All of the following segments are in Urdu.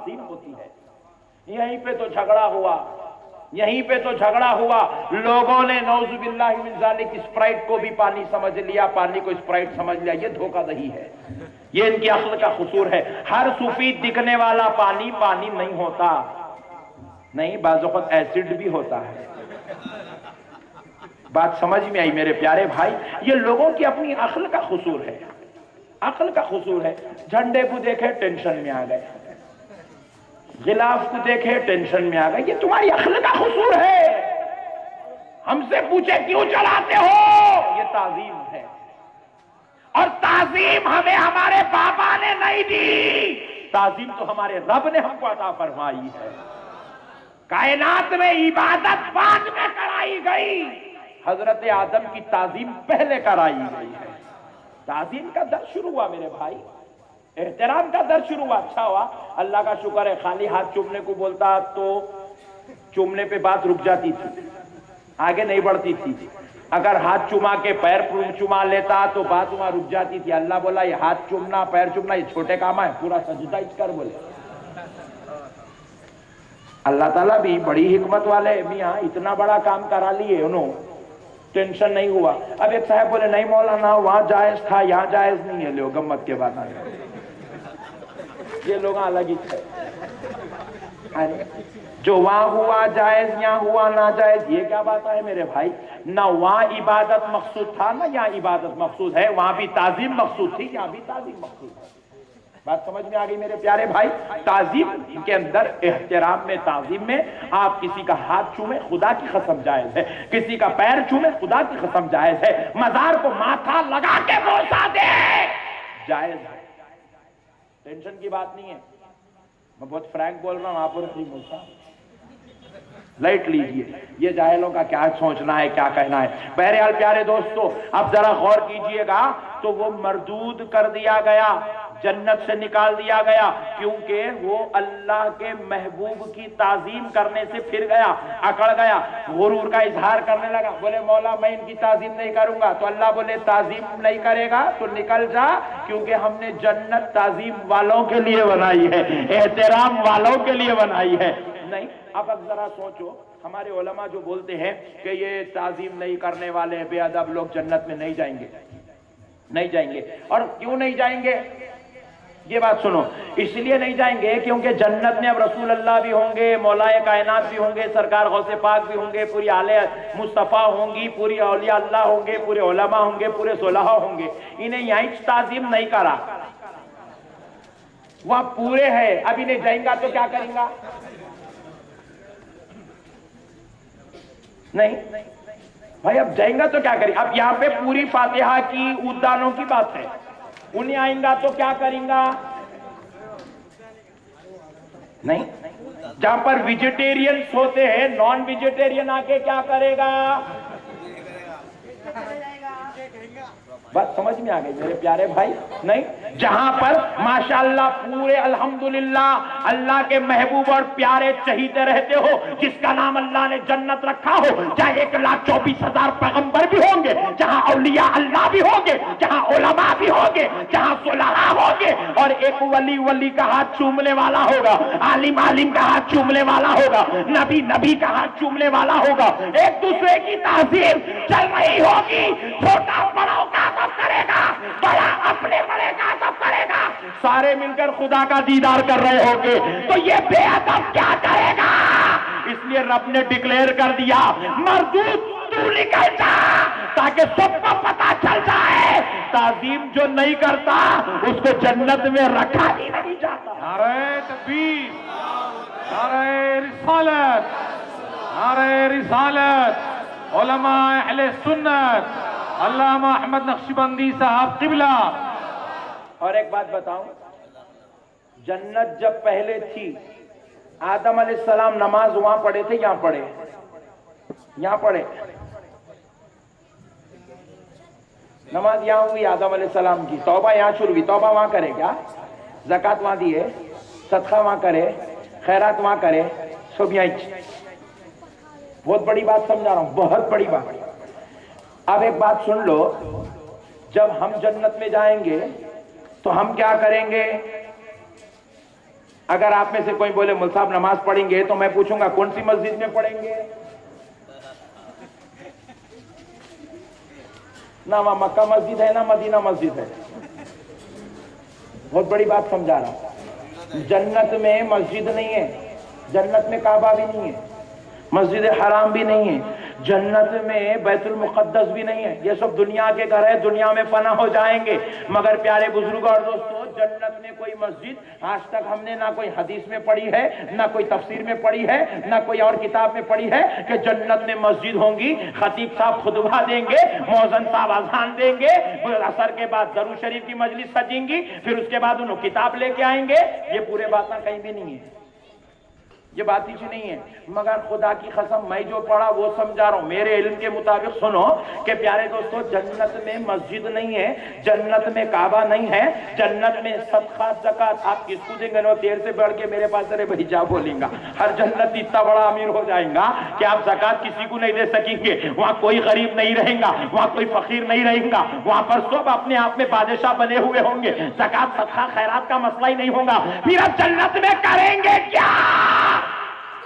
تعظیم ہوتی ہے۔ یہیں پہ تو جھگڑا ہوا، یہیں پہ تو جھگڑا ہوا، لوگوں نے نعوذ باللہ من ذالک اسپرائٹ کو بھی پانی سمجھ لیا، پانی کو اسپرائٹ سمجھ لیا۔ یہ دھوکہ دہی ہے، یہ ان کی عقل کا قصور ہے۔ ہر سفید دکھنے والا پانی پانی نہیں ہوتا، نہیں، بعض اوقات ایسڈ بھی ہوتا ہے۔ بات سمجھ میں آئی میرے پیارے بھائی؟ یہ لوگوں کی اپنی عقل کا قصور ہے، عقل کا قصور ہے۔ جھنڈے کو دیکھے ٹینشن میں آ گئے، غلاف کو دیکھے ٹینشن میں آ گئے۔ یہ تمہاری عقل کا قصور ہے، ہم سے پوچھے کیوں چلاتے ہو؟ یہ تعظیم ہے، اور تعظیم ہمیں ہمارے بابا نے نہیں دی، تعظیم تو ہمارے رب نے ہم کو عطا فرمائی ہے۔ کائنات میں عبادت بعد میں کرائی گئی، حضرت آدم کی تعظیم پہلے کرائی گئی ہے۔ تعظیم کا درس شروع ہوا میرے بھائی، احترام کا درس شروع ہوا۔ اچھا ہوا، اللہ کا شکر ہے، خالی ہاتھ چومنے کو بولتا تو چومنے پہ بات رک جاتی تھی، آگے نہیں بڑھتی تھی۔ اگر ہاتھ چوما کے پیر چوما لیتا تو بات وہاں رک جاتی تھی۔ اللہ بولا یہ ہاتھ چومنا پیر چومنا یہ چھوٹے کام ہے، پورا سجدہ اچ کر بولے۔ اللہ تعالیٰ بھی بڑی حکمت والے، میاں اتنا بڑا کام کرا لیے انہوں، ٹینشن نہیں ہوا۔ اب ایک صاحب بولے نہیں مولانا وہاں جائز تھا یہاں جائز نہیں ہے، لو گمت کے بعد آئے، یہ لوگ الگ ہی تھے۔ جو وہاں ہوا جائز یہاں ہوا ناجائز، یہ کیا بات ہے میرے بھائی؟ نہ وہاں عبادت مقصود تھا نہ یہاں عبادت مقصود ہے، وہاں بھی تعظیم مقصود تھی یہاں بھی تعظیم مقصود ہے۔ بات سمجھ میں آ گئی میرے پیارے بھائی؟ تعظیم کے اندر احترام میں، تعظیم میں آپ کسی کا ہاتھ چومیں خدا کی قسم جائز ہے، کسی کا پیر چومیں خدا کی قسم جائز ہے، مزار کو ماتھا لگا کے بوسا دے جائز ہے، ٹینشن کی بات نہیں ہے۔ میں بہت فرینک بول رہا ہوں، آپ نہیں بولتا، لائٹ لیجئے، یہ جاہلوں کا کیا سوچنا ہے کیا کہنا ہے۔ بہرحال پیارے دوستو، اب ذرا غور کیجئے گا تو وہ مردود کر دیا گیا، جنت سے نکال دیا گیا، کیونکہ وہ اللہ کے محبوب کی تعظیم کرنے سے پھر گیا، اکڑ گیا، غرور کا اظہار کرنے لگا، بولے مولا میں ان کی تعظیم نہیں کروں گا، تو اللہ بولے تعظیم نہیں کرے گا تو نکل جا، کیونکہ ہم نے جنت تعظیم والوں کے لیے بنائی ہے، احترام والوں کے لیے بنائی ہے۔ نہیں، اب ذرا سوچو، ہمارے علماء جو بولتے ہیں کہ یہ تعظیم نہیں کرنے والے بے ادب لوگ جنت میں نہیں جائیں گے، نہیں جائیں گے، اور کیوں نہیں جائیں گے؟ یہ بات سنو، اس لیے نہیں جائیں گے کیونکہ جنت میں اب رسول اللہ بھی ہوں گے، مولا کائنات بھی ہوں گے، سرکار غوث پاک بھی ہوں گے، پوری آل مصطفیٰ ہوں گی، پوری اولیاء اللہ ہوں گے، پورے علماء ہوں گے، پورے صلحاء ہوں گے، انہیں یہاں تعظیم نہیں کرا، وہاں پورے ہیں، اب انہیں جائیں گا تو کیا کریں گا؟ نہیں بھائی، اب جائیں گا تو کیا کریں؟ اب یہاں پہ پوری فاتحہ کی عودانوں کی بات ہے، انہیں آئیں گا تو کیا کریں گا؟ نہیں، جہاں پر ویجیٹیرینز ہوتے ہیں، نان ویجیٹیرین آ کے کیا کرے گا؟ بات سمجھ میں آ گئی میرے پیارے بھائی؟ نہیں، جہاں پر ماشاءاللہ پورے الحمدللہ اللہ کے محبوب اور پیارے چہیتے رہتے ہو، جس کا نام اللہ نے جنت رکھا ہو، چاہے 1,24,000 پیغمبر بھی ہوں گے، جہاں اولیاء اللہ بھی ہوں گے، جہاں علماء بھی ہوں گے، جہاں صلحاء ہوں گے، اور ایک ولی کا ہاتھ چومنے والا ہوگا، عالم کا ہاتھ چومنے والا ہوگا، نبی کا ہاتھ چومنے والا ہوگا، ایک دوسرے کی تعظیم چل رہی ہوگی، چھوٹا بڑوں کا ادب کرے گا، بڑا اپنے بڑے کا ادب کرے گا، سارے مل کر خدا کا دیدار کر رہے ہوگے، تو یہ بے ادب کیا کرے گا؟ اس لیے رب نے ڈکلیئر کر دیا، مردود تو نکل جا، تاکہ سب کو پتا چل جائے تعظیم جو نہیں کرتا اس کو جنت میں رکھا ہی نہیں جاتا۔ نعرہ تکبیر، نعرہ رسالت، نعرہ رسالت، علماء اہل سنت، علامہ احمد نقشبندی صاحب قبلہ۔ اور ایک بات بتاؤں، جنت جب پہلے تھی، آدم علیہ السلام نماز وہاں پڑھے تھے یہاں پڑھے؟ یہاں پڑھے، نماز یہاں ہوئی آدم علیہ السلام کی، توبہ یہاں شروع ہوئی، توبہ وہاں کرے کیا؟ زکوٰۃ وہاں دیے، صدقہ وہاں کرے، خیرات وہاں کرے، سب یہاں۔ بہت بڑی بات سمجھا رہا ہوں، بہت بڑی بات۔ اب ایک بات سن لو، جب ہم جنت میں جائیں گے تو ہم کیا کریں گے؟ اگر آپ میں سے کوئی بولے مول صاحب نماز پڑھیں گے تو میں پوچھوں گا کون سی مسجد میں پڑھیں گے؟ نہ وہاں مکہ مسجد ہے نہ مدینہ مسجد ہے. بہت بڑی بات سمجھا رہا ہوں. جنت میں مسجد نہیں ہے، جنت میں کعبہ بھی نہیں ہے، مسجد حرام بھی نہیں ہے، جنت میں بیت المقدس بھی نہیں ہے. یہ سب دنیا کے گھر ہے، دنیا میں فنا ہو جائیں گے. مگر پیارے بزرگ اور دوستو، جنت میں کوئی مسجد آج تک ہم نے نہ کوئی حدیث میں پڑھی ہے، نہ کوئی تفسیر میں پڑھی ہے، نہ کوئی اور کتاب میں پڑھی ہے کہ جنت میں مسجد ہوں گی. خطیب صاحب خطبہ دیں گے، مؤذن صاحب اذان دیں گے، عصر کے بعد درود شریف کی مجلس سجیں گی، پھر اس کے بعد انہوں کتاب لے کے آئیں گے. یہ پورے باتیں کہیں بھی نہیں ہے، یہ بات ہی نہیں ہے. مگر خدا کی قسم میں جو پڑھا وہ سمجھا رہا ہوں. میرے علم کے مطابق سنو کہ پیارے دوستو، جنت میں مسجد نہیں ہے، جنت میں کعبہ نہیں ہے، جنت میں صدقہ زکات آپ کس کو دیں گے؟ نو تیر سے بڑھ کے میرے پاس ارے بھائی جا بولیں گا. ہر جنت اتنا بڑا امیر ہو جائیں گا کہ آپ زکات کسی کو نہیں دے سکیں گے. وہاں کوئی غریب نہیں رہیں گا، وہاں کوئی فقیر نہیں رہیں گا، وہاں پر سب اپنے آپ میں بادشاہ بنے ہوئے ہوں گے. زکات صدقہ خیرات کا مسئلہ ہی نہیں ہوگا. پھر اب جنت میں کریں گے کیا؟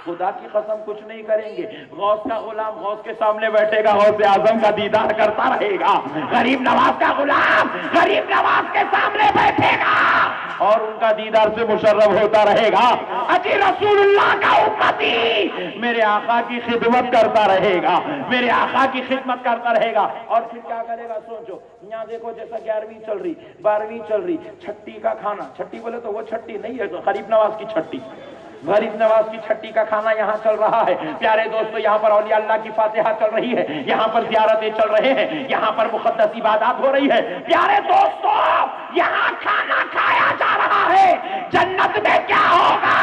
خدا کی قسم کچھ نہیں کریں گے. غوث کا غلام غوث کے سامنے بیٹھے گا، غوث اعظم کا دیدار کرتا رہے گا. غریب نواز کا غلام غریب نواز کے سامنے بیٹھے گا اور ان کا دیدار سے مشرف ہوتا رہے گا. اجی رسول اللہ کا امتی میرے آقا کی خدمت کرتا رہے گا، میرے آقا کی خدمت کرتا رہے گا. اور پھر کیا کرے گا؟ سوچو. یہاں دیکھو جیسا 11ویں چل رہی، 12ویں چل رہی، چھٹی کا کھانا. چھٹی بولے تو وہ چھٹی نہیں ہے، غریب نواز کی چھٹی، غریب نواز کی چھٹی کا کھانا یہاں چل رہا ہے. پیارے دوستو، یہاں پر اولیاء اللہ کی فاتحہ چل رہی ہے، یہاں پر زیارتیں چل رہے ہیں، یہاں پر مقدس عبادات ہو رہی ہے. پیارے دوستو، یہاں کھانا کھایا جا رہا ہے. جنت میں کیا ہوگا؟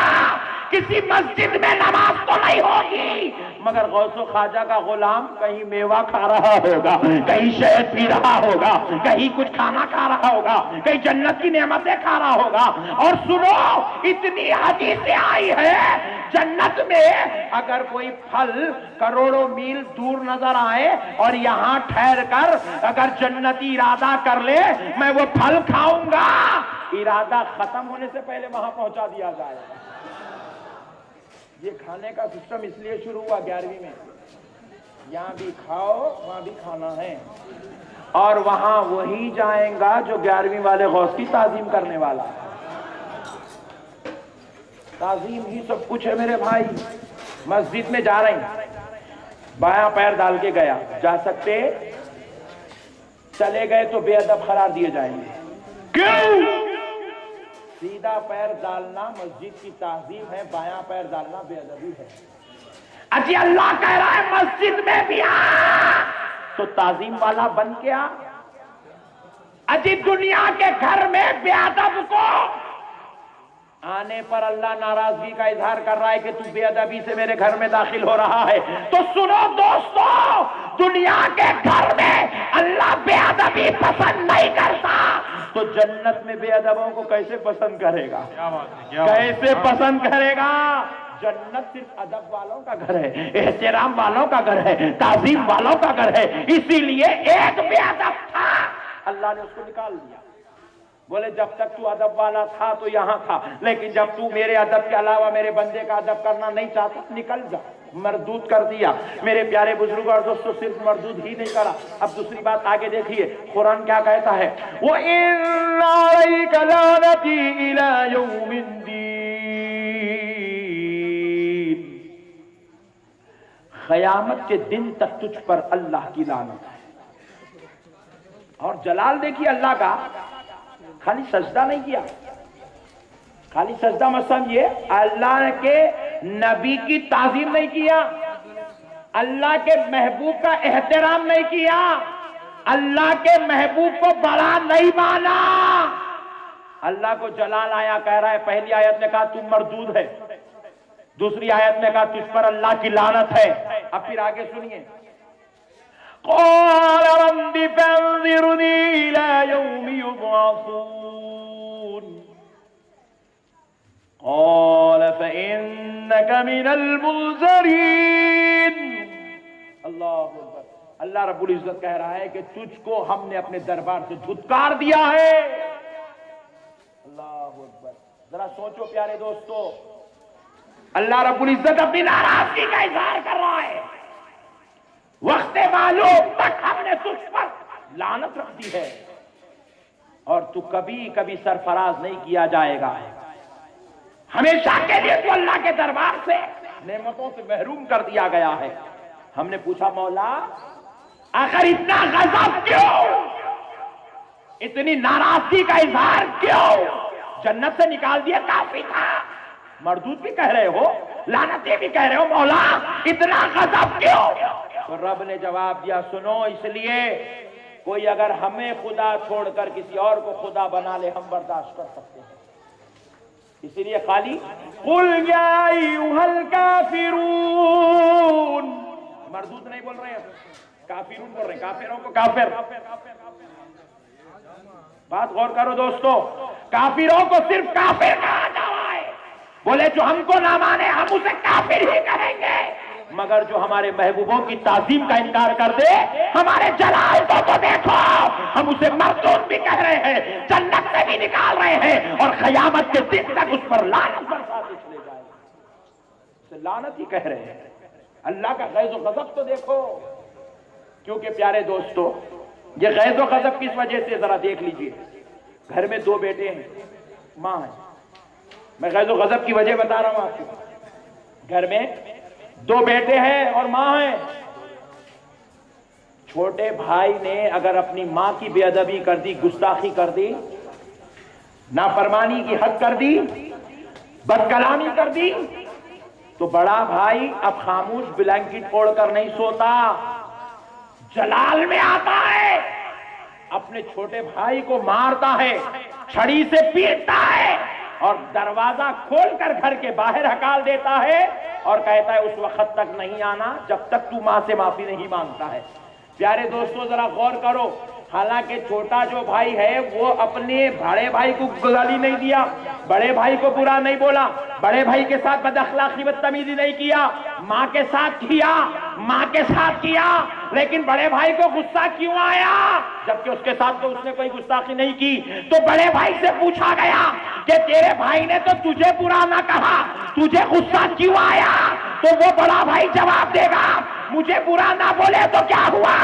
کسی مسجد میں نماز تو نہیں ہوگی، مگر غوث و خواجہ کا غلام کہیں میوہ کھا رہا ہوگا، کہیں شہد پی رہا ہوگا، کہیں کچھ کھانا کھا رہا ہوگا، کہیں جنت کی نعمتیں کھا رہا ہوگا. اور سنو، اتنی حدیثیں آئی ہے جنت میں اگر کوئی پھل کروڑوں میل دور نظر آئے اور یہاں ٹھہر کر اگر جنتی ارادہ کر لے میں وہ پھل کھاؤں گا، ارادہ ختم ہونے سے پہلے وہاں پہنچا دیا جائے گا. یہ کھانے کا سسٹم اس لیے شروع ہوا 11ویں میں، یہاں بھی کھاؤ وہاں بھی کھانا ہے. اور وہاں وہی جائیں گا جو 11ویں والے غوث کی تعظیم کرنے والا ہے. تعظیم ہی سب کچھ ہے میرے بھائی. مسجد میں جا رہے ہیں، بایاں پیر ڈال کے گیا، جا سکتے؟ چلے گئے تو بے ادب قرار دیے جائیں گے. کیوں؟ سیدھا پیر ڈالنا مسجد کی تعظیم ہے، بایاں پیر ڈالنا بے ادبی ہے. اجی اللہ کہہ رہا ہے مسجد میں بھی آ تو تعظیم والا بن کے آ. اجی دنیا کے گھر میں بے ادب کو آنے پر اللہ ناراضگی کا اظہار کر رہا ہے کہ تو بے ادبی سے میرے گھر میں داخل ہو رہا ہے. تو سنو دوستو، دنیا کے گھر میں اللہ بے ادبی پسند نہیں کرتا تو جنت میں بے ادبوں کو کیسے پسند کرے گا؟ کیسے پسند کرے گا؟ جنت صرف ادب والوں کا گھر ہے، احترام والوں کا گھر ہے، تعظیم والوں کا گھر ہے. اسی لیے ایک بے ادب تھا، اللہ نے اس کو نکال دیا. بولے جب تک تو ادب والا تھا تو یہاں تھا، لیکن جب تو میرے ادب کے علاوہ میرے بندے کا ادب کرنا نہیں چاہتا نکل جا. مردود کر دیا. میرے پیارے بزرگ اور دوستوں، صرف مردود ہی نہیں کرا. اب دوسری بات آگے دیکھیے، قرآن کیا کہتا ہے؟ وَإِنَّ عَلَيْكَ لَعْنَتِي إِلَى يَوْمِ الدِّينِ. قیامت کے دن تک تجھ پر اللہ کی لعنت ہے. اور جلال دیکھیے اللہ کا، خالی سجدہ نہیں کیا. خالی سجدہ مت سمجھیے، اللہ کے نبی کی تعظیم نہیں کیا، اللہ کے محبوب کا احترام نہیں کیا، اللہ کے محبوب کو بڑا نہیں مانا. اللہ کو جلال آیا، کہہ رہا ہے پہلی آیت میں کہا تم مردود ہے، دوسری آیت میں کہا تجھ پر اللہ کی لعنت ہے. اب پھر آگے سنیے، قال رب فانظرني الى يوم يبعثون قال فانك من المنظرين. اللہ اکبر. اللہ رب العزت کہہ رہا ہے کہ تجھ کو ہم نے اپنے دربار سے دھتکار دیا ہے. اللہ اکبر. ذرا سوچو پیارے دوستو، اللہ رب العزت اپنی ناراضگی کا اظہار کر رہا ہے، وقت معلوم تک ہم نے تجھ پر لعنت رکھ دی ہے اور تو کبھی کبھی سرفراز نہیں کیا جائے گا، ہمیشہ کے لیے تو اللہ کے دربار سے نعمتوں سے محروم کر دیا گیا ہے۔ ہم نے پوچھا مولا آخر اتنا غضب کیوں، اتنی ناراضگی کا اظہار کیوں؟ جنت سے نکال دیا کافی تھا، مردود بھی کہہ رہے ہو، لعنتیں بھی کہہ رہے ہو، مولا اتنا غضب کیوں؟ تو رب نے جواب دیا سنو، اس لیے کوئی اگر ہمیں خدا چھوڑ کر کسی اور کو خدا بنا لے ہم برداشت کر سکتے ہیں، اسی لیے خالی قل یا ایھا الکافرون، مردود نہیں بول رہے ہیں، کافرون بول رہے ہیں، کافروں کو کافر۔ بات غور کرو دوستو، کافروں کو صرف کافر کہا جا رہا ہے، بولے جو ہم کو نہ مانے ہم اسے کافر ہی کہیں گے، مگر جو ہمارے محبوبوں کی تعظیم کا انکار کر دے، ہمارے جلال کو دیکھو، ہم اسے مردود بھی کہہ رہے ہیں، جنت سے بھی نکال رہے ہیں، اور قیامت کے دن تک اس پر لعنت برساتے چلے جائیں گے، اسے لعنت ہی کہہ رہے ہیں۔ اللہ کا غیظ و غضب تو دیکھو، کیونکہ پیارے دوستو یہ غیظ و غضب کس وجہ سے ذرا دیکھ لیجئے، گھر میں دو بیٹے ہیں، ماں ہے، میں غیظ و غضب کی وجہ بتا رہا ہوں آپ کو، گھر میں دو بیٹے ہیں اور ماں ہے، چھوٹے بھائی نے اگر اپنی ماں کی بے ادبی کر دی، گستاخی کر دی، نافرمانی کی حد کر دی، بد کلامی کر دی، تو بڑا بھائی اب خاموش بلینکٹ اوڑھ کر نہیں سوتا، جلال میں آتا ہے، اپنے چھوٹے بھائی کو مارتا ہے، چھڑی سے پیٹتا ہے، اور دروازہ کھول کر گھر کے باہر ہکال دیتا ہے اور کہتا ہے اس وقت تک نہیں آنا جب تک تو ماں سے معافی نہیں مانگتا ہے۔ پیارے دوستو ذرا غور کرو، حالانکہ چھوٹا جو بھائی ہے وہ اپنے بڑے بھائی کو گالی نہیں دیا، بڑے بھائی کو برا نہیں بولا، بڑے بھائی کے ساتھ بد اخلاقی بدتمیزی نہیں کیا، ماں کے ساتھ کیا، لیکن بڑے بھائی کو غصہ کیوں آیا جبکہ اس کے ساتھ تو اس نے کوئی گستاخی نہیں کی؟ تو بڑے بھائی سے پوچھا گیا کہ تیرے بھائی نے تو تجھے برا نہ کہا، تجھے غصہ کیوں آیا؟ تو وہ بڑا بھائی جواب دے گا مجھے برا نہ بولے تو کیا ہوا،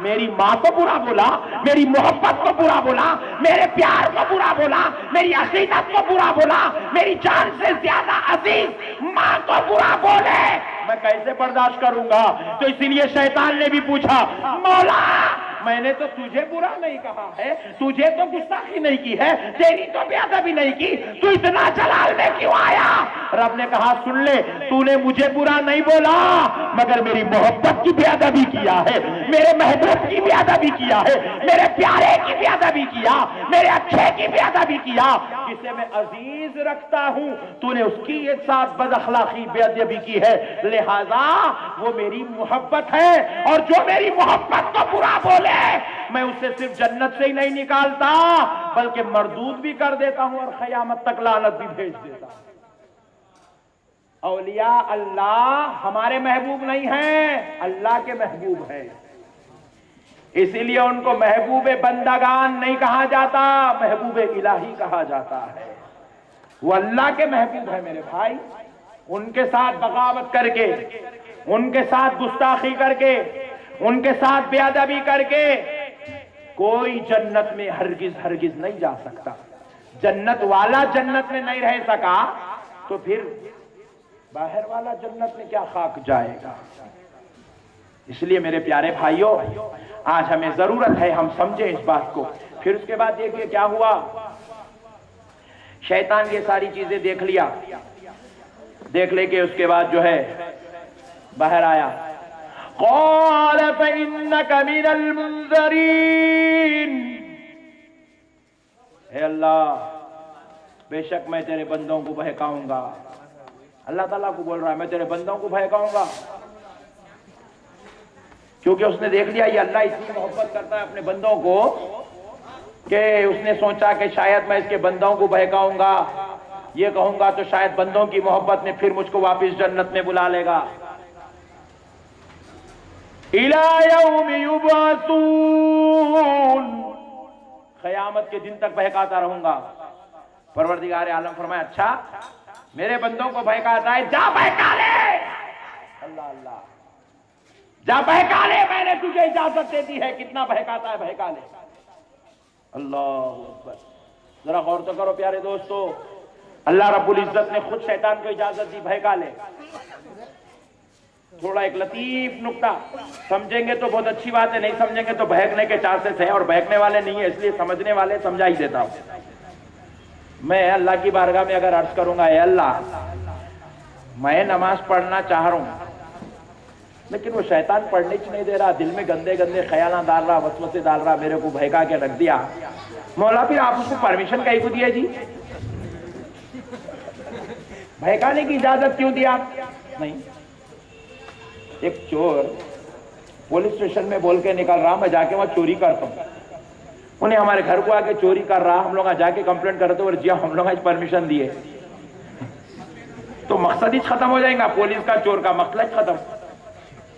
میری ماں کو برا بولا، میری محبت کو برا بولا، میرے پیار کو برا بولا، میری عقیدت کو برا بولا، میری جان سے زیادہ عزیز ماں کو برا بولے میں کیسے برداشت کروں گا؟ تو اسی لیے شیطان نے بھی پوچھا مولا میں نے تو تجھے برا نہیں کہا ہے، تجھے تو گستاخی نہیں کی ہے، تیری تو بے ادبی نہیں کی، تو اتنا جلال میں کیوں آیا؟ رب نے کہا سن لے، تو نے مجھے برا نہیں بولا مگر میری محبت کی بے ادبی کیا ہے، میرے محبوب کی بے ادبی کیا ہے، میرے پیارے کی بے ادبی کیا، میرے اچھے کی بے ادبی کیا، جسے میں عزیز رکھتا ہوں تو نے اس کی ایک ساتھ بد اخلاقی بے ادبی کی ہے، لہذا وہ میری محبت ہے، اور جو میری محبت کو برا بولے میں اسے صرف جنت سے ہی نہیں نکالتا بلکہ مردود بھی کر دیتا ہوں اور قیامت تک لعنت بھی بھیج دیتا ہوں۔ اولیاء اللہ ہمارے محبوب نہیں ہیں، اللہ کے محبوب ہیں، اسی لیے ان کو محبوب بندگان نہیں کہا جاتا، محبوب الہی کہا جاتا ہے۔ وہ اللہ کے محبوب ہے میرے بھائی، ان کے ساتھ بغاوت کر کے، ان کے ساتھ گستاخی کر کے، ان کے ساتھ بے ادبی کر کے کوئی جنت میں ہرگز نہیں جا سکتا۔ جنت والا جنت میں نہیں رہ سکا تو پھر باہر والا جنت میں کیا خاک جائے گا؟ اس لیے میرے پیارے بھائیوں آج ہمیں ضرورت ہے ہم سمجھیں اس بات کو۔ پھر اس کے بعد دیکھیے کیا ہوا، شیطان یہ ساری چیزیں دیکھ لے کے اس کے بعد جو ہے باہر آیا، قال فإنك من المنذرین، اے اللہ بے شک میں تیرے بندوں کو بہکاؤں گا۔ اللہ تعالیٰ کو بول رہا ہے میں تیرے بندوں کو بہکاؤں گا، کیونکہ اس نے دیکھ لیا یہ اللہ اتنی محبت کرتا ہے اپنے بندوں کو کہ اس نے سوچا کہ شاید میں اس کے بندوں کو بہکاؤں گا، یہ کہوں گا تو شاید بندوں کی محبت میں پھر مجھ کو واپس جنت میں بلا لے گا۔ اِلَى يَوْمِ يُبْعَثُونَ، قیامت کے دن تک بہکاتا رہوں گا۔ پروردگار عالم فرمایا اچھا میرے بندوں کو بہکاتا ہے، جا بہکا لے، اللہ اللہ، جا بہکا لے، میں نے تجھے اجازت دے دی ہے، کتنا بہکاتا ہے بہکا لے، اللہ اکبر۔ ذرا غور تو کرو پیارے دوستو، اللہ رب العزت نے خود شیطان کو اجازت دی بہکا لے۔ تھوڑا ایک لطیف نکتہ سمجھیں گے تو بہت اچھی بات ہے، نہیں سمجھیں گے تو بہکنے کے چانسز ہیں، اور بہکنے والے نہیں ہیں، اس لیے سمجھنے والے سمجھا ہی دیتا ہوں۔ میں اللہ کی بارگاہ میں اگر عرض کروں گا اے اللہ میں نماز پڑھنا چاہ رہا ہوں لیکن وہ شیطان پڑھنے ہی نہیں دے رہا، دل میں گندے گندے خیالات ڈال رہا، وسوسے ڈال رہا، میرے کو بہکا کے رکھ دیا، مولا پھر آپ اس کو پرمیشن کہیں کو دیا جی؟ بہکانے کی اجازت کیوں دیا؟ نہیں، ایک چور پولیس اسٹیشن میں بول کے نکل رہا میں جا کے وہاں چوری کرتا ہوں، انہیں ہمارے گھر کو آ کے چوری کر رہا، ہم لوگ جا کے کمپلینٹ کرتے اور جی ہم لوگ پرمیشن دیے، تو مقصد ہی ختم ہو جائے گا، پولیس کا چور کا مقصد ختم۔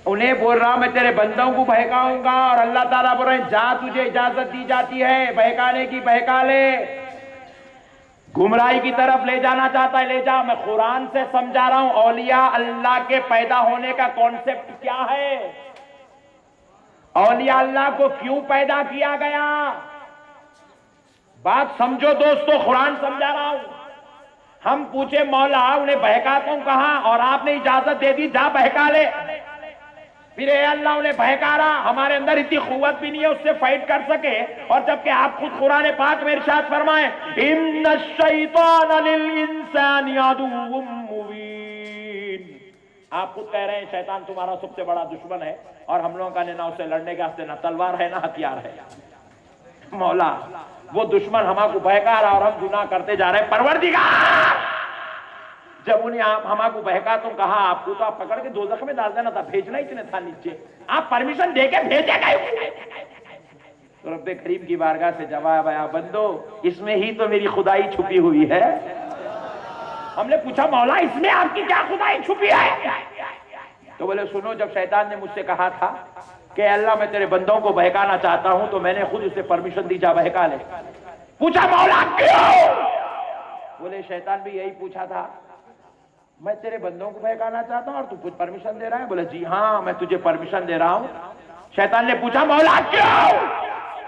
انہیں بول رہا میں تیرے بندوں کو بہکاؤں گا، اور اللہ تعالیٰ بول رہے ہیں جا تجھے اجازت دی جاتی ہے بہکانے کی، بہکا لے، گمراہی کی طرف لے جانا چاہتا ہے لے جا۔ میں قرآن سے سمجھا رہا ہوں اولیاء اللہ کے پیدا ہونے کا کانسیپٹ کیا ہے، اولیاء اللہ کو کیوں پیدا کیا گیا، بات سمجھو دوستو، قرآن سمجھا رہا ہوں۔ ہم پوچھے مولا انہیں بہکاتا ہوں کہاں، اور آپ نے اجازت دے دی جا بہکا لے، پھر اے اللہ انہیں بہکا رہا، ہمارے اندر اتنی قوت بھی نہیں ہے اس سے فائٹ کر سکے، اور جبکہ آپ خود قرآن پاک میں ارشاد فرمائیں ان الشیطان للانسان عدو مبین، آپ خود کہہ رہے ہیں شیطان تمہارا سب سے بڑا دشمن ہے، اور ہم لوگوں کا نہ اس سے لڑنے کے واسطے نہ تلوار ہے نہ ہتھیار ہے۔ مولا وہ دشمن ہمارے کو بہکا رہا اور ہم گناہ کرتے جا رہے ہیں، پروردگار جب انہیں آپ ہمارے کو بہکا تو کہا آپ کو تو آپ پکڑ کے دوزخ میں ڈال دینا تھا، بھیجنا ہی تھا نیچے، آپ پرمیشن دے کے بھیجے گئے۔ تو رب کریم کی بارگاہ سے جواب آیا بندو اس میں ہی تو میری خدائی چھپی ہوئی ہے۔ ہم نے پوچھا مولا اس میں آپ کی کیا خدائی چھپی ہے؟ تو بولے سنو، جب شیطان نے مجھ سے کہا تھا کہ اللہ میں تیرے بندوں کو بہکانا چاہتا ہوں تو میں نے خود اسے پرمیشن دی جا بہکا لے۔ پوچھا مولا کیوں؟ بولے شیطان بھی یہی پوچھا تھا، میں تیرے بندوں کو بہکانا چاہتا ہوں اور تو کچھ پرمیشن دے رہا ہے؟ بولے جی ہاں میں تجھے پرمیشن دے رہا ہوں۔ شیطان نے پوچھا مولا کیوں؟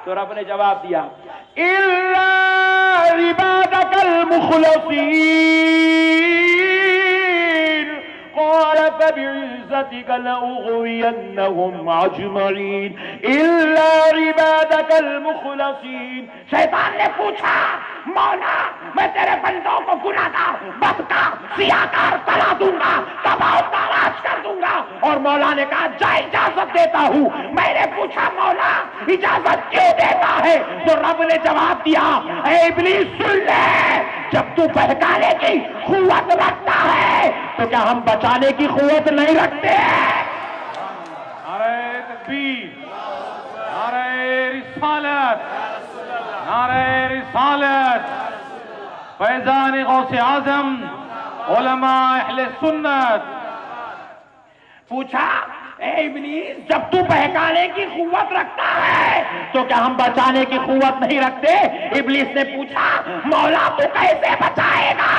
تو رب نے جواب دیا اِلَّا عِبَادَكَ الْمُخْلَصِينَ قَالَ فَبِعِزَّتِكَ لَأُغْوِيَنَّهُمْ أَجْمَعِينَ إِلَّا عِبَادَكَ الْمُخْلَصِينَ۔ شیطان نے پوچھا مولا میں تیرے بندوں کو گناہگار، بدکار، سیاہکار بنا دوں گا، تباہ و تاراج کر دوں گا، اور مولا نے کہا جا اجازت دیتا ہوں۔ میں نے پوچھا مولا اجازت کیوں دیتا ہے؟ تو رب نے جواب دیا اے ابلیس سن لے، جب تو بہکانے کی قوت رکھتا ہے تو کیا ہم بچانے کی قوت نہیں رکھتے ہیں؟ نعرہ تکبیر، نعرہ رسالت، نعرہ رسالت، فیضان غوث اعظم، علماء اہل سنت۔ پوچھا اے ابلیس جب تو بہکانے کی قوت رکھتا ہے تو کیا ہم بچانے کی قوت نہیں رکھتے؟ ابلیس نے پوچھا مولا تو کیسے بچائے گا؟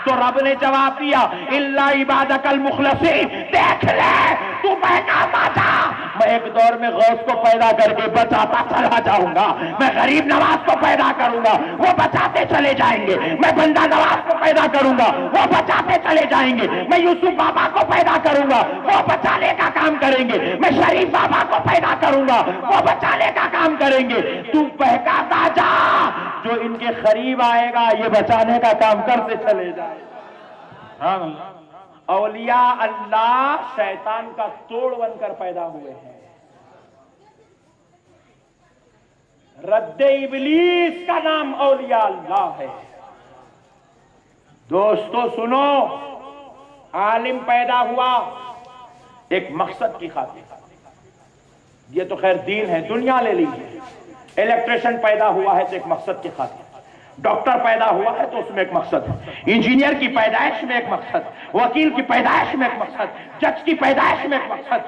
تو رب نے جواب دیا الا عبادک المخلصین، دیکھ لے تو بہکاتا جا، میں ایک دور میں غوث کو پیدا کر کے بچاتا چلا جاؤں گا، میں غریب نواز کو پیدا کروں گا وہ بچاتے چلے جائیں گے، میں بندہ نواز کو پیدا کروں گا وہ بچاتے چلے جائیں گے، میں یوسف بابا کو پیدا کروں گا وہ بچانے کا کام کریں گے، میں شریف بابا کو پیدا کروں گا وہ بچانے کا کام کریں گے، تو بہکاتا جا، جو ان کے قریب آئے گا یہ بچانے کا کام کرتے چلے جائے۔ اولیاء اللہ شیطان کا توڑ بن کر پیدا ہوئے ہیں، رد ابلیس کا نام اولیاء اللہ ہے۔ دوستو سنو، عالم پیدا ہوا ایک مقصد کی خاطر، یہ تو خیر دین ہے، دنیا لے لیجیے، الیکٹریشن پیدا ہوا ہے تو ایک مقصد کی خاطر، ڈاکٹر پیدا ہوا ہے تو اس میں ایک مقصد ہے، انجینئر کی پیدائش میں ایک مقصد، وکیل کی پیدائش میں ایک مقصد، جج کی پیدائش میں ایک مقصد،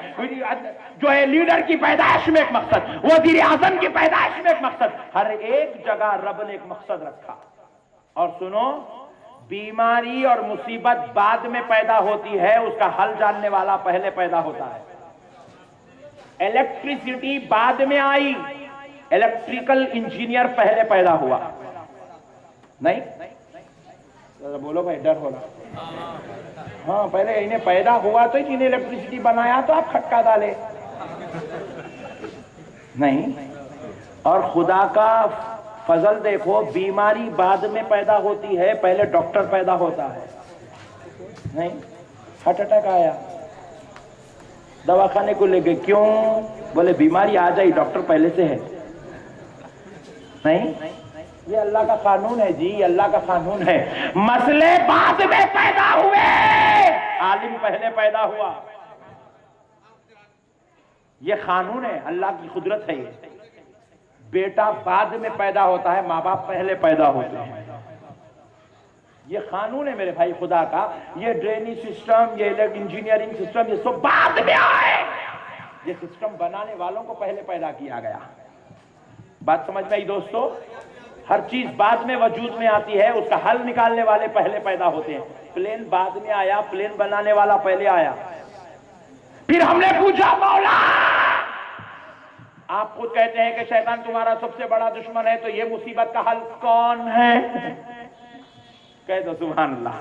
جو ہے لیڈر کی پیدائش میں ایک مقصد، وزیر اعظم کی پیدائش میں ایک مقصد، ہر ایک جگہ رب نے ایک مقصد رکھا۔ اور سنو، بیماری اور مصیبت بعد میں پیدا ہوتی ہے، اس کا حل جاننے والا پہلے پیدا ہوتا ہے۔ الیکٹریسٹی بعد میں آئی، الیکٹریکل انجینئر پہلے پیدا ہوا۔ نہیں بولو بھائی، ڈر ہو رہا؟ ہاں، پہلے انہیں پیدا ہوا تو جنہیں الیکٹریسٹی بنایا تو آپ کھٹکا ڈالے نہیں۔ اور خدا کا فضل دیکھو، بیماری بعد میں پیدا ہوتی ہے، پہلے ڈاکٹر پیدا ہوتا ہے۔ نہیں، ہارٹ اٹیک آیا، دواخانے کو لے گئے، کیوں؟ بولے بیماری آ جائی، ڈاکٹر پہلے سے ہے۔ نہیں، یہ اللہ کا قانون ہے جی، اللہ کا قانون ہے۔ مسئلے بعد میں پیدا ہوئے، عالم پہلے پیدا ہوا۔ یہ قانون ہے، اللہ کی قدرت ہے۔ یہ بیٹا بعد میں پیدا ہوتا ہے، ماں باپ پہلے پیدا ہوتے ہیں۔ یہ قانون ہے میرے بھائی خدا کا۔ یہ ڈرینیج سسٹم، یہ انجینئرنگ سسٹم، یہ سب بعد میں آئے۔ یہ سسٹم بنانے والوں کو پہلے پیدا کیا گیا۔ بات سمجھ میں آئی دوستو؟ ہر چیز بعد میں وجود میں آتی ہے، اس کا حل نکالنے والے پہلے پیدا ہوتے ہیں۔ پلین بعد میں آیا، پلین بنانے والا پہلے آیا۔ پھر ہم نے پوچھا، مولا آپ خود کہتے ہیں کہ شیطان تمہارا سب سے بڑا دشمن ہے، تو یہ مصیبت کا حل کون ہے؟ کہہ دو سبحان اللہ۔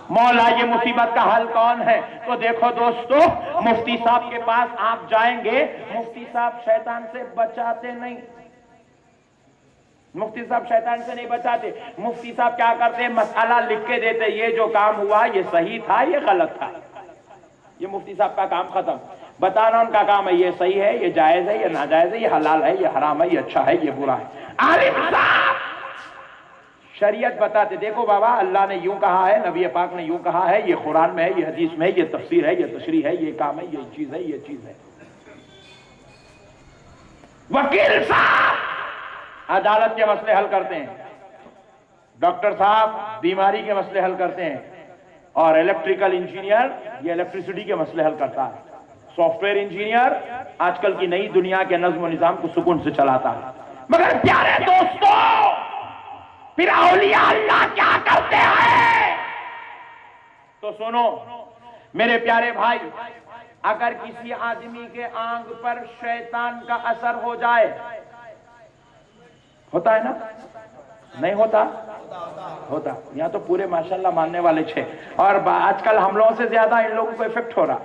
مولا یہ مصیبت کا حل کون ہے؟ تو دیکھو دوستو، مفتی صاحب کے پاس آپ جائیں گے، مفتی صاحب شیطان سے بچاتے نہیں۔ مفتی صاحب شیطان سے نہیں بچاتے۔ مفتی صاحب کیا کرتے؟ مسئلہ لکھ کے دیتے، یہ جو کام ہوا یہ صحیح تھا، یہ غلط تھا۔ یہ مفتی صاحب کا کام ختم۔ بتانا ان کا کام ہے، یہ صحیح ہے، یہ جائز ہے، یہ ناجائز ہے، یہ حلال ہے، یہ حرام ہے، یہ اچھا ہے، یہ برا ہے۔ عالم صاحب شریعت بتاتے، دیکھو بابا اللہ نے یوں کہا ہے، نبی پاک نے یوں کہا ہے، یہ قرآن میں ہے، یہ حدیث میں ہے، یہ تفسیر ہے، یہ تشریح ہے، یہ کام ہے، یہ چیز ہے، یہ چیز ہے۔ وکیل صاحب عدالت کے مسئلے حل کرتے ہیں، ڈاکٹر صاحب بیماری کے مسئلے حل کرتے ہیں، اور الیکٹریکل انجینئر یہ الیکٹریسٹی کے مسئلے حل کرتا ہے۔ سافٹ ویئر انجینئر آج کل کی نئی دنیا کے نظم و نظام کو سکون سے چلاتا ہے۔ مگر پیارے دوستو، پھر اولیاء اللہ کیا کرتے ہیں؟ تو سنو میرے پیارے بھائی، اگر کسی آدمی کے آنکھ پر شیطان کا اثر ہو جائے، ہوتا ہے نا؟ نہیں ہوتا؟ ہوتا۔ یہاں تو پورے ماشاءاللہ ماننے والے چھے، اور آج کل ہم لوگوں سے زیادہ ان لوگوں کو ایفیکٹ ہو رہا۔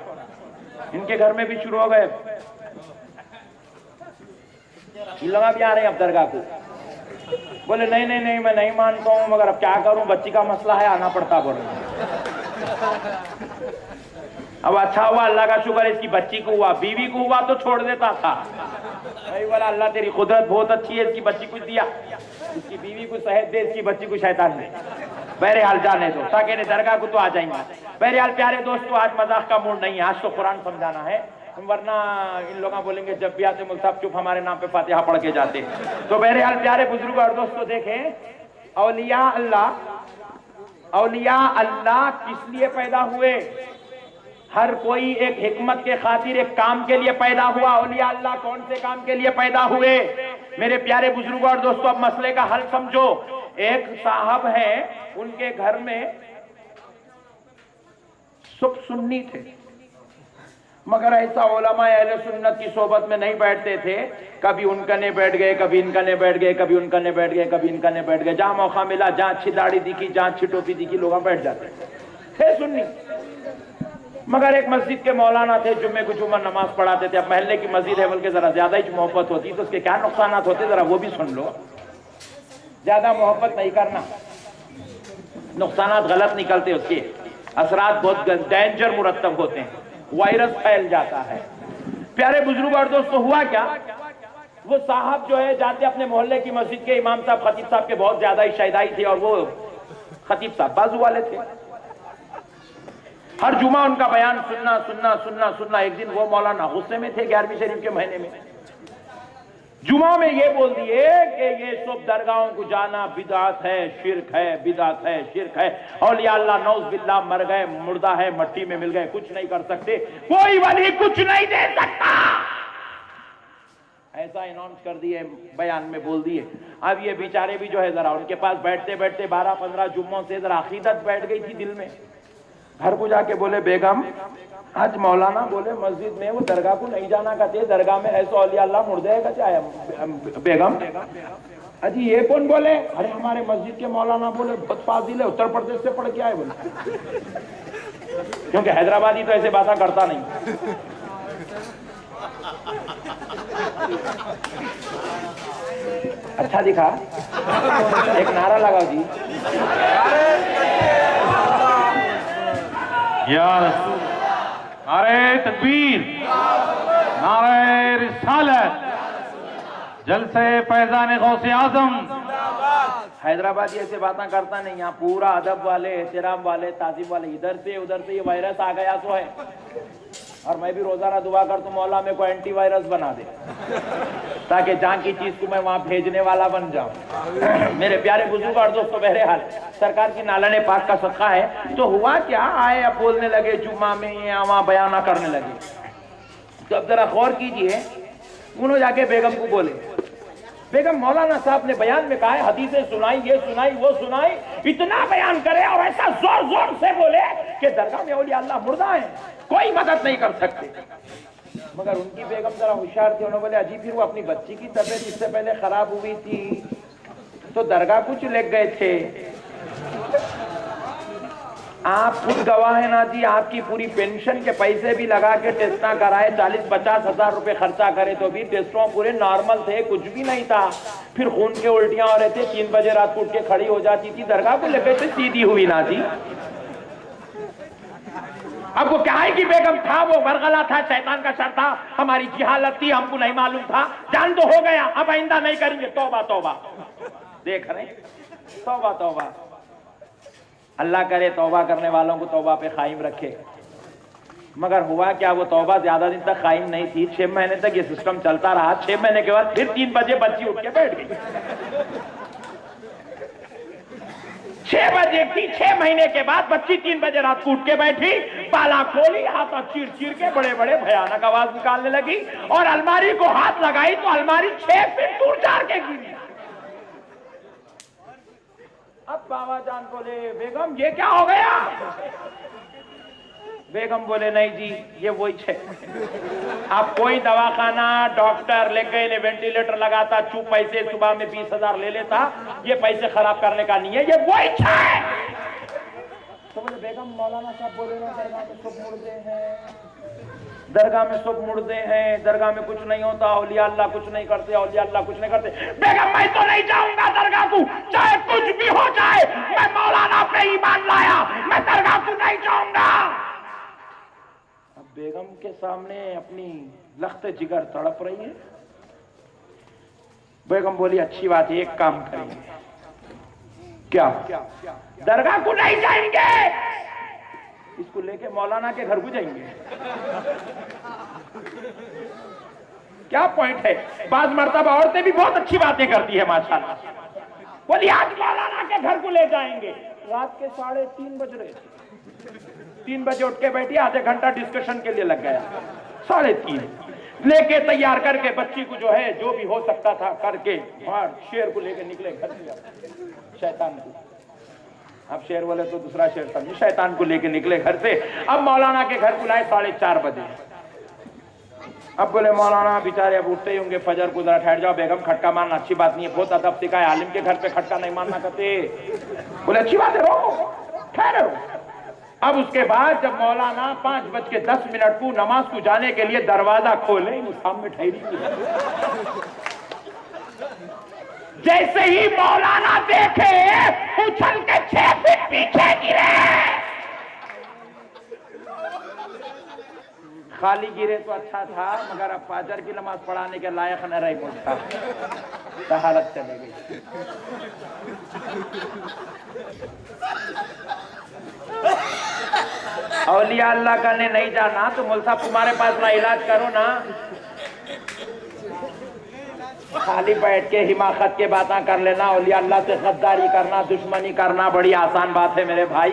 ان کے گھر میں بھی شروع ہو گئے، ان لوگ بھی آ رہے ہیں اب درگاہ کو، بولے نہیں نہیں نہیں میں نہیں مانتا ہوں، مگر اب کیا کروں، بچی کا مسئلہ ہے، آنا پڑتا بول رہے۔ اب اچھا ہوا، اللہ کا شکر، اس کی بچی کو ہوا، بیوی کو ہوا تو چھوڑ دیتا تھا۔ بھائی بولا اللہ تیری قدرت بہت اچھی ہے، اس کی بچی کو دیا، اس کی بیوی کو صحت دے، اس کی بچی کو شیطان دے۔ بہرحال جانے دو، تاکہ درگاہ کو تو آ جائیں گے۔ بہرحال پیارے دوستو، آج مذاق کا موڈ نہیں ہے، آج تو قرآن سمجھانا ہے، ورنہ ان لوگوں بولیں گے جب بھی آتے ملک صاحب چپ ہمارے نام پہ فاتحہ پڑھ کے جاتے۔ تو بہرحال پیارے بزرگ اور دوستو دیکھیں، اولیاء اللہ کس لیے پیدا ہوئے؟ ہر کوئی ایک حکمت کے خاطر ایک کام کے لیے پیدا ہوا۔ اولیاء اللہ کون سے کام کے لیے پیدا ہوئے؟ میرے پیارے بزرگوں اور دوستو، اب مسئلے کا حل سمجھو۔ ایک صاحب ہیں، ان کے گھر میں سب سنی تھے، مگر ایسا علماء اہل سنت کی صحبت میں نہیں بیٹھتے تھے، کبھی ان کنے بیٹھ گئے، کبھی ان کنے بیٹھ گئے، کبھی ان کنے بیٹھ گئے، کبھی ان کنے بیٹھ گئے، جہاں موقع ملا، جہاں اچھی داڑھی دکھی، جہاں اچھی ٹوپی دکھی، لوگ بیٹھ جاتے تھے سنی۔ مگر ایک مسجد کے مولانا تھے، جمعے کو جمعہ نماز پڑھاتے تھے۔ اب محلے کی مسجد ہے بلکہ ذرا زیادہ ہی محبت ہوتی، تو اس کے کیا نقصانات ہوتے ذرا وہ بھی سن لو۔ زیادہ محبت نہیں کرنا، نقصانات غلط نکلتے، اس کے اثرات بہت ڈینجر مرتب ہوتے ہیں، وائرس پھیل جاتا ہے۔ پیارے بزرگ اور دوستو، ہوا کیا، وہ صاحب جو ہے جاتے اپنے محلے کی مسجد کے امام صاحب خطیب صاحب کے بہت زیادہ ہی شیدائی تھے، اور وہ خطیب صاحب بازو والے تھے، ہر جمعہ ان کا بیان سننا سننا سننا سننا۔ ایک دن وہ مولانا غصے میں تھے، 11ویں شریف کے مہینے میں، جمعہ میں یہ بول دیے کہ یہ سب درگاہوں کو جانا بدعت ہے، شرک ہے، بدعت ہے، شرک ہے، اولیاء اللہ نعوذ باللہ مر گئے، مردہ ہے، مٹی میں مل گئے، کچھ نہیں کر سکتے، کوئی ولی کچھ نہیں دے سکتا۔ ایسا اناؤنس کر دیے بیان میں بول دیے. اب یہ بیچارے بھی جو ہے ذرا ان کے پاس بیٹھتے بیٹھتے 12-15 جمعوں سے ذرا عقیدت بیٹھ گئی تھی دل میں. گھر کو جا کے بولے بیگم آج مولانا بولے مسجد میں وہ درگاہ کو نہیں جانا کہتے, درگاہ میں ایسا اولیاء اللہ مردے ہے کہتے آیا بیگم. اجی یہ کون بولے؟ ارے ہمارے مسجد کے مولانا بولے بہت فاضل ہے, اتر پردیش سے پڑھ کے آئے بولے, کیونکہ حیدرآبادی تو ایسے باتیں کرتا نہیں. اچھا دکھا, ایک نعرہ لگاؤ جی. یا رسول, نعرہ تکبیر, نعرہ رسالت, جلسے فیضان غوث اعظم. حیدرآبادی ایسے باتیں کرتا نہیں, یہاں پورا ادب والے, احترام والے, تعظیم والے. ادھر سے یہ وائرس آ گیا تو ہے, اور میں بھی روزانہ دعا کرتا ہوں مولا میں کو اینٹی وائرس بنا دے تاکہ جان کی چیز کو میں وہاں بھیجنے والا بن جاؤں. میرے پیارے بزرگ اور دوستو, بہرحال سرکار کی نالان پاک کا صدقہ ہے. تو ہوا کیا, آئے اب بولنے لگے جمعہ میں, وہاں بیانہ کرنے لگے. تو اب ذرا غور کیجئے, انہوں جا کے بیگم کو بولے, بیگم مولانا صاحب نے بیان میں کہا ہے, حدیثیں سنائی, یہ سنائی, وہ سنائی, اتنا بیان کرے اور ایسا زور زور سے بولے کہ درگاہ میں اولیاء اللہ مردہ ہیں, کوئی مدد نہیں کر سکتے. مگر ان کی بیگم ذرا ہوشیار تھی, انہوں نے بولے اجی پھر وہ اپنی بچی کی طبیعت اس سے پہلے خراب ہوئی تھی تو درگاہ کچھ لے گئے تھے. آپ خود گواہ ہیں نا جی, آپ کی پوری پینشن کے پیسے بھی لگا کے ٹیسٹ نہ کرائے, 40-50 ہزار روپے خرچہ کرے تو بھی ٹیسٹوں پورے نارمل تھے, کچھ بھی نہیں تھا. پھر خون کے الٹیاں ہو رہے تھے, 3 بجے رات کو اٹھ کے کھڑی ہو جاتی تھی, درگاہ کو لے گئے تھے, سیدھی ہوئی نا جی. اب وہ کیا ہے کہ بیگم تھا, وہ ورغلا تھا, شیطان کا شر تھا, ہماری جہالت تھی, ہم کو نہیں معلوم تھا, جان تو ہو گیا, اب آئندہ نہیں کریں گے. توبہ توبہ, دیکھ رہے ہیں, توبہ توبہ. اللہ کرے توبہ کرنے والوں کو توبہ پہ قائم رکھے. مگر ہوا کیا, وہ توبہ زیادہ دن تک قائم نہیں تھی. 6 مہینے تک یہ سسٹم چلتا رہا. 6 مہینے کے بعد پھر 3 بجے بچی اٹھ کے بیٹھ گئی. 6 بجے کی 6 مہینے کے بعد بچی 3 بجے رات کو اٹھ کے بیٹھی, بالا کھولی, ہاتھ چیر چیر کے بڑے بڑے بھیانک آواز نکالنے لگی, اور الماری کو ہاتھ لگائی تو الماری 6 فٹ دور جا کے گری. اب بابا جان بولے بیگم یہ کیا ہو گیا؟ بیگم بولے نہیں جی یہ وہی ہے. اب کوئی دواخانہ ڈاکٹر لے گئے, وینٹیلیٹر لگاتا, چوپ پیسے صبح میں 20,000 لے لیتا, یہ پیسے خراب کرنے کا نہیں ہے, یہ وہی ہے. تو بولے بیگم مولانا صاحب بولے نا درگاہ میں سب مردے ہیں, درگاہ میں سب مردے ہیں, درگاہ میں کچھ نہیں ہوتا, اولیاء اللہ کچھ نہیں کرتے, اولیاء اللہ کچھ نہیں کرتے. بیگم میں تو نہیں جاؤں گا درگاہ کو, چاہے کچھ بھی ہو جائے, میں مولانا پہ ایمان لایا, میں درگاہ کو نہیں جاؤں گا. اب بیگم کے سامنے اپنی لخت جگر تڑپ رہی ہے. بیگم بولی اچھی بات ہے, ایک کام کریں گے. کیا؟ درگاہ کو نہیں جائیں گے, اس کو لے کے مولانا کے گھر کو جائیں گے. کیا پوائنٹ ہے؟ بعض مرتبہ عورتیں بھی بہت اچھی باتیں کرتی ہے ماشاءاللہ. بولی آج مولانا کے گھر کو لے جائیں گے. رات کے 3:30 بج رہے تھے, 3 بجے اٹھ کے بیٹھی, آدھے گھنٹہ ڈسکشن کے لیے لگ گیا. 3:30 لے کے تیار کر کے بچی کو جو ہے جو بھی ہو سکتا تھا کر کے, اور شیر کو لے کے نکلے گھر سے. شیطان کو, اب شیر بولے تو دوسرا شیر سمجھے, شیطان کو لے کے نکلے گھر سے. اب مولانا کے گھر کو لائے 4:30 بجے. اب بولے مولانا بیچارے اب اٹھتے ہی ہوں گے, فجر کو ذرا ٹھہر جاؤ, بیگم کھٹکا مارنا اچھی بات نہیں ہے, بہت ادب سکھا ہے, عالم کے گھر پہ کھٹکا نہیں مارنا کہتے. بولے اچھی بات ہے, رو ٹھہرو. اب اس کے بعد جب مولانا 5:10 کو نماز کو جانے کے لیے دروازہ کھولے, وہ سامنے ٹھہری تھی. جیسے ہی مولانا دیکھے اچھل کے 6 فٹ پیچھے گرے. خالی گرے تو اچھا تھا, مگر اب فجر کی نماز پڑھانے کے لائق نہ رہے پہنچا, طہارت چلے گئی. اولیاء اللہ کا نے نہیں جانا تو مول صاحب تمہارے پاس نہ علاج کرو نا. خالی بیٹھ کے حماقت کے باتیں کر لینا, اولیاء اللہ سے غداری کرنا, دشمنی کرنا بڑی آسان بات ہے میرے بھائی.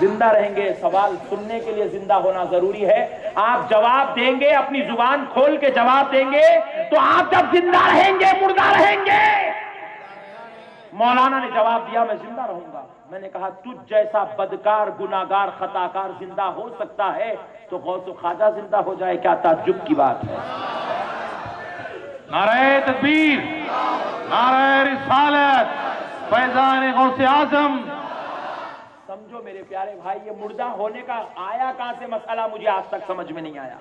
زندہ رہیں گے. سوال سننے کے لیے زندہ ہونا ضروری ہے. آپ جواب دیں گے, اپنی زبان کھول کے جواب دیں گے تو آپ جب زندہ رہیں گے مردہ رہیں گے. مولانا نے جواب دیا میں زندہ رہوں گا. میں نے کہا تجھ جیسا بدکار گناہگار خطاکار زندہ ہو سکتا ہے تو غوث و خواجہ زندہ ہو جائے, کیا تعجب کی بات ہے. نعرہ تکبیر, نعرہ رسالت, فیضان غوث اعظم. سمجھو میرے پیارے بھائی, یہ مردہ ہونے کا آیا کہاں سے مسئلہ مجھے آج تک سمجھ میں نہیں آیا.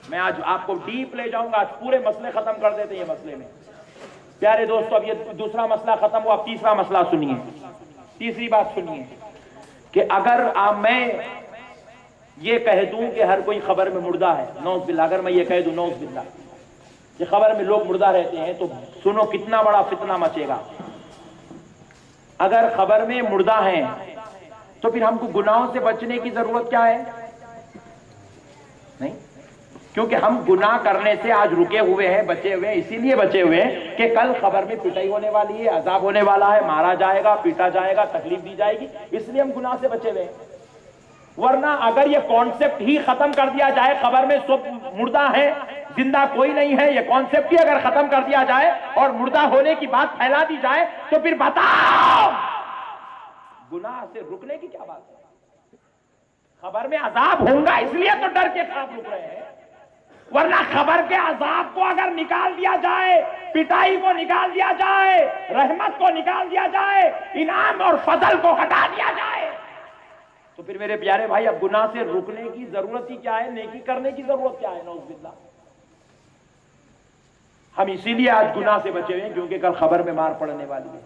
میں آج آپ کو ڈیپ لے جاؤں گا, آج پورے مسئلے ختم کر دیتے یہ مسئلے میں. پیارے دوستو, اب یہ دوسرا مسئلہ ختم ہوا, اب تیسرا مسئلہ سنیے. تیسری بات سنیے کہ اگر میں یہ کہہ دوں کہ ہر کوئی خبر میں مردہ ہے, نعوذ باللہ, اگر میں یہ کہہ دوں نعوذ باللہ کہ خبر میں لوگ مردہ رہتے ہیں, تو سنو کتنا بڑا فتنہ مچے گا. اگر خبر میں مردہ ہیں تو پھر ہم کو گناہوں سے بچنے کی ضرورت کیا ہے؟ نہیں, کیونکہ ہم گناہ کرنے سے آج رکے ہوئے ہیں, بچے ہوئے ہیں. اسی لیے بچے ہوئے ہیں کہ کل خبر میں پٹائی ہونے والی ہے, عذاب ہونے والا ہے, مارا جائے گا, پیٹا جائے گا, تکلیف دی جائے گی, اس لیے ہم گناہ سے بچے ہوئے ہیں. ورنہ اگر یہ کانسیپٹ ہی ختم کر دیا جائے, خبر میں سب مردہ ہیں زندہ کوئی نہیں ہے, یہ کانسیپٹ ہی اگر ختم کر دیا جائے اور مردہ ہونے کی بات پھیلا دی جائے تو پھر بتاؤ گناہ سے رکنے کی کیا بات ہے؟ خبر میں عذاب ہوگا اس لیے تو ڈر کے آپ رک رہے ہیں, ورنہ خبر کے عذاب کو اگر نکال دیا جائے, پٹائی کو نکال دیا جائے, رحمت کو نکال دیا جائے, انعام اور فضل کو ہٹا دیا جائے, تو پھر میرے پیارے بھائی اب گناہ سے رکنے کی ضرورت ہی کیا ہے, نیکی کرنے کی ضرورت کیا ہے؟ نعوذ باللہ. ہم اسی لیے آج گناہ سے بچے ہوئے ہیں کیونکہ کل خبر میں مار پڑنے والی ہے.